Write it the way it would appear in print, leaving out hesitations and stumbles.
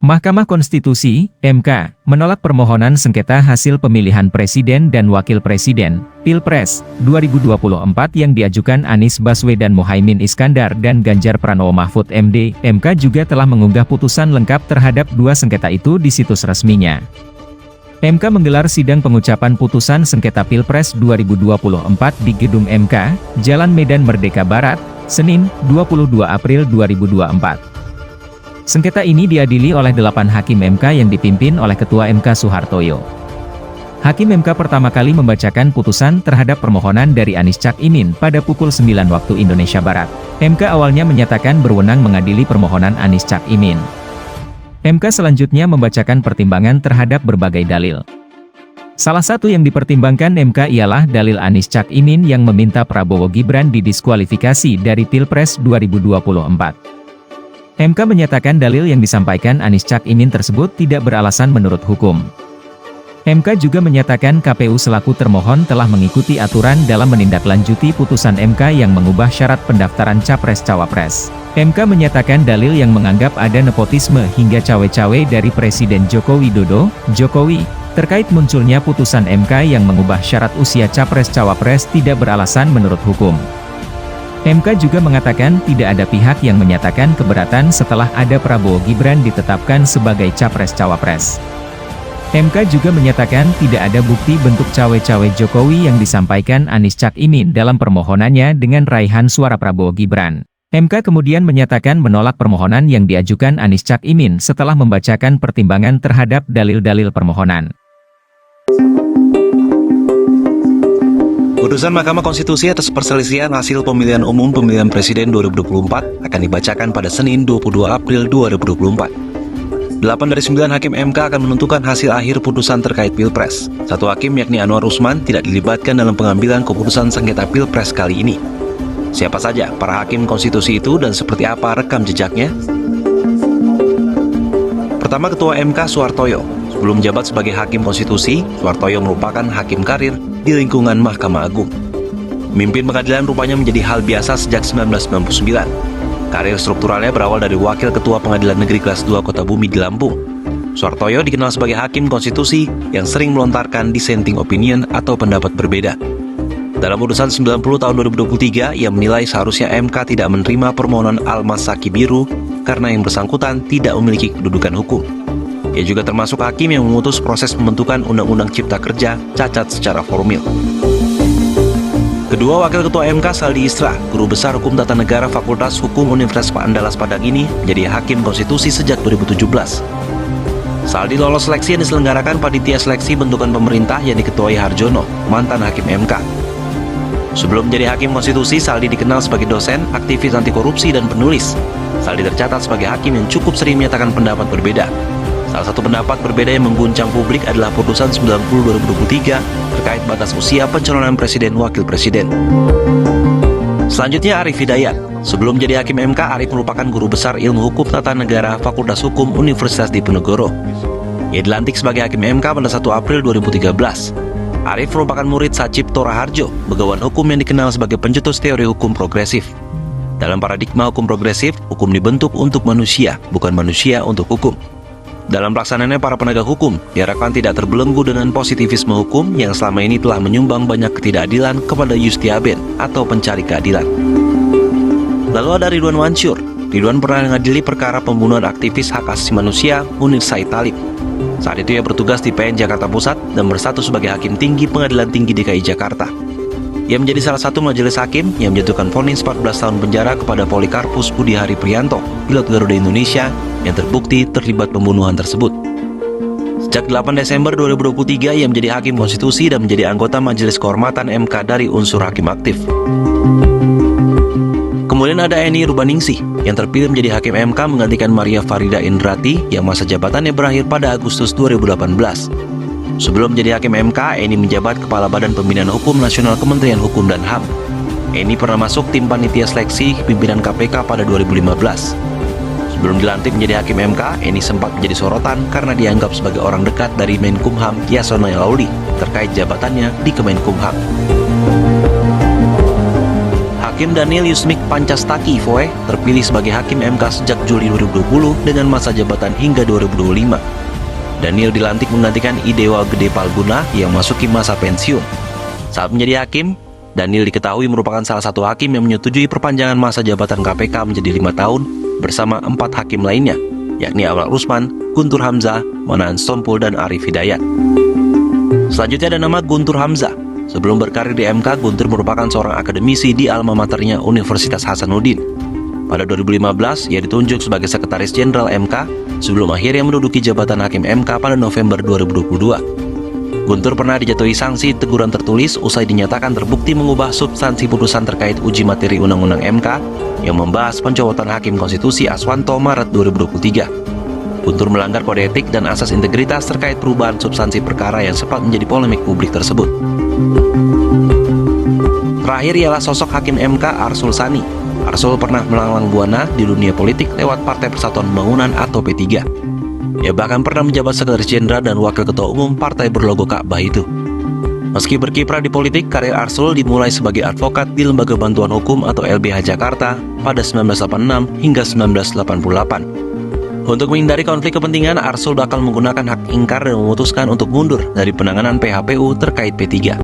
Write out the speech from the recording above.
Mahkamah Konstitusi (MK) menolak permohonan sengketa hasil pemilihan presiden dan wakil presiden Pilpres 2024 yang diajukan Anies Baswedan, Muhaimin Iskandar dan Ganjar Pranowo Mahfud MD. MK juga telah mengunggah putusan lengkap terhadap dua sengketa itu di situs resminya. MK menggelar sidang pengucapan putusan sengketa Pilpres 2024 di Gedung MK, Jalan Medan Merdeka Barat, Senin, 22 April 2024. Sengketa ini diadili oleh 8 hakim MK yang dipimpin oleh Ketua MK Soehartoyo. Hakim MK pertama kali membacakan putusan terhadap permohonan dari Anies Cak Imin pada pukul 9 waktu Indonesia Barat. MK awalnya menyatakan berwenang mengadili permohonan Anies Cak Imin. MK selanjutnya membacakan pertimbangan terhadap berbagai dalil. Salah satu yang dipertimbangkan MK ialah dalil Anies Cak Imin yang meminta Prabowo Gibran didiskualifikasi dari Pilpres 2024. MK menyatakan dalil yang disampaikan Anies Cak Imin tersebut tidak beralasan menurut hukum. MK juga menyatakan KPU selaku termohon telah mengikuti aturan dalam menindaklanjuti putusan MK yang mengubah syarat pendaftaran Capres-Cawapres. MK menyatakan dalil yang menganggap ada nepotisme hingga cawe-cawe dari Presiden Joko Widodo, Jokowi, terkait munculnya putusan MK yang mengubah syarat usia Capres-Cawapres tidak beralasan menurut hukum. MK juga mengatakan tidak ada pihak yang menyatakan keberatan setelah ada Prabowo Gibran ditetapkan sebagai Capres-Cawapres. MK juga menyatakan tidak ada bukti bentuk cawe-cawe Jokowi yang disampaikan Anies Cak Imin dalam permohonannya dengan raihan suara Prabowo Gibran. MK kemudian menyatakan menolak permohonan yang diajukan Anies Cak Imin setelah membacakan pertimbangan terhadap dalil-dalil permohonan. Putusan Mahkamah Konstitusi atas perselisihan hasil pemilihan umum pemilihan presiden 2024 akan dibacakan pada Senin 22 April 2024. 8 dari 9 hakim MK akan menentukan hasil akhir putusan terkait Pilpres. Satu hakim yakni Anwar Usman tidak dilibatkan dalam pengambilan keputusan sengketa Pilpres kali ini. Siapa saja para hakim konstitusi itu dan seperti apa rekam jejaknya? Pertama, Ketua MK Soehartoyo. Sebelum menjabat sebagai Hakim Konstitusi, Soehartoyo merupakan hakim karir di lingkungan Mahkamah Agung. Memimpin pengadilan rupanya menjadi hal biasa sejak 1999. Karir strukturalnya berawal dari Wakil Ketua Pengadilan Negeri Kelas 2 Kota Bumi di Lampung. Soehartoyo dikenal sebagai Hakim Konstitusi yang sering melontarkan dissenting opinion atau pendapat berbeda. Dalam putusan 90 tahun 2023, ia menilai seharusnya MK tidak menerima permohonan Almas Saki Biru karena yang bersangkutan tidak memiliki kedudukan hukum. Ia juga termasuk hakim yang memutus proses pembentukan Undang-Undang Cipta Kerja cacat secara formil. Kedua, Wakil Ketua MK Saldi Isra, Guru Besar Hukum Tata Negara Fakultas Hukum Universitas Andalas Padang ini menjadi Hakim Konstitusi sejak 2017. Saldi lolos seleksi yang diselenggarakan Panitia Seleksi Bentukan Pemerintah yang diketuai Harjono, mantan Hakim MK. Sebelum menjadi Hakim Konstitusi, Saldi dikenal sebagai dosen, aktivis anti korupsi, dan penulis. Saldi tercatat sebagai hakim yang cukup sering menyatakan pendapat berbeda. Salah satu pendapat berbeda yang mengguncang publik adalah putusan 90/2023 terkait batas usia pencalonan presiden wakil presiden. Selanjutnya, Arief Hidayat. Sebelum jadi Hakim MK, Arief merupakan Guru Besar Ilmu Hukum Tata Negara Fakultas Hukum Universitas Diponegoro. Ia dilantik sebagai Hakim MK pada 1 April 2013. Arief merupakan murid Sacipto Raharjo, begawan hukum yang dikenal sebagai pencetus teori hukum progresif. Dalam paradigma hukum progresif, hukum dibentuk untuk manusia, bukan manusia untuk hukum. Dalam pelaksanaannya, para penegak hukum diharapkan tidak terbelenggu dengan positivisme hukum yang selama ini telah menyumbang banyak ketidakadilan kepada Yustiaben atau pencari keadilan. Lalu ada Ridwan Mansur. Ridwan pernah mengadili perkara pembunuhan aktivis hak asasi manusia Munir Said Talib. Saat itu ia bertugas di PN Jakarta Pusat dan berstatus sebagai Hakim Tinggi Pengadilan Tinggi DKI Jakarta. Ia menjadi salah satu majelis hakim yang menjatuhkan vonis 14 tahun penjara kepada Polikarpus Budihari Prianto, pilot Garuda Indonesia, yang terbukti terlibat pembunuhan tersebut. Sejak 8 Desember 2023, ia menjadi Hakim Konstitusi dan menjadi anggota Majelis Kehormatan MK dari unsur hakim aktif. Kemudian ada Eni Rubaningsih, yang terpilih menjadi Hakim MK menggantikan Maria Farida Indrati yang masa jabatannya berakhir pada Agustus 2018. Sebelum menjadi Hakim MK, Eni menjabat Kepala Badan Pembinaan Hukum Nasional Kementerian Hukum dan HAM. Eni pernah masuk tim panitia seleksi pimpinan KPK pada 2015. Sebelum dilantik menjadi Hakim MK, Eni sempat menjadi sorotan karena dianggap sebagai orang dekat dari Menkumham Yasona Lauli terkait jabatannya di Kemenkumham. Hakim Daniel Yusmik Pancastaki Foe terpilih sebagai Hakim MK sejak Juli 2020 dengan masa jabatan hingga 2025. Daniel dilantik menggantikan Idewa Gede Palguna yang masuki masa pensiun. Saat menjadi hakim, Daniel diketahui merupakan salah satu hakim yang menyetujui perpanjangan masa jabatan KPK menjadi 5 tahun bersama 4 hakim lainnya, yakni Awal Rusman, Guntur Hamzah, Manahan Stompul, dan Arif Hidayat. Selanjutnya ada nama Guntur Hamzah. Sebelum berkarir di MK, Guntur merupakan seorang akademisi di alma maternya Universitas Hasanuddin. Pada 2015, ia ditunjuk sebagai Sekretaris Jenderal MK sebelum akhirnya menduduki jabatan Hakim MK pada November 2022. Guntur pernah dijatuhi sanksi teguran tertulis usai dinyatakan terbukti mengubah substansi putusan terkait uji materi Undang-Undang MK yang membahas pencopotan Hakim Konstitusi Aswanto Maret 2023. Guntur melanggar kode etik dan asas integritas terkait perubahan substansi perkara yang sempat menjadi polemik publik tersebut. Terakhir ialah sosok Hakim MK Arsul Sani. Arsul pernah melanglang buana di dunia politik lewat Partai Persatuan Pembangunan atau P3. Ia bahkan pernah menjabat Sekretaris Jenderal dan Wakil Ketua Umum partai berlogo Ka'bah itu. Meski berkiprah di politik, karir Arsul dimulai sebagai advokat di Lembaga Bantuan Hukum atau LBH Jakarta pada 1986 hingga 1988. Untuk menghindari konflik kepentingan, Arsul bakal menggunakan hak ingkar dan memutuskan untuk mundur dari penanganan PHPU terkait P3.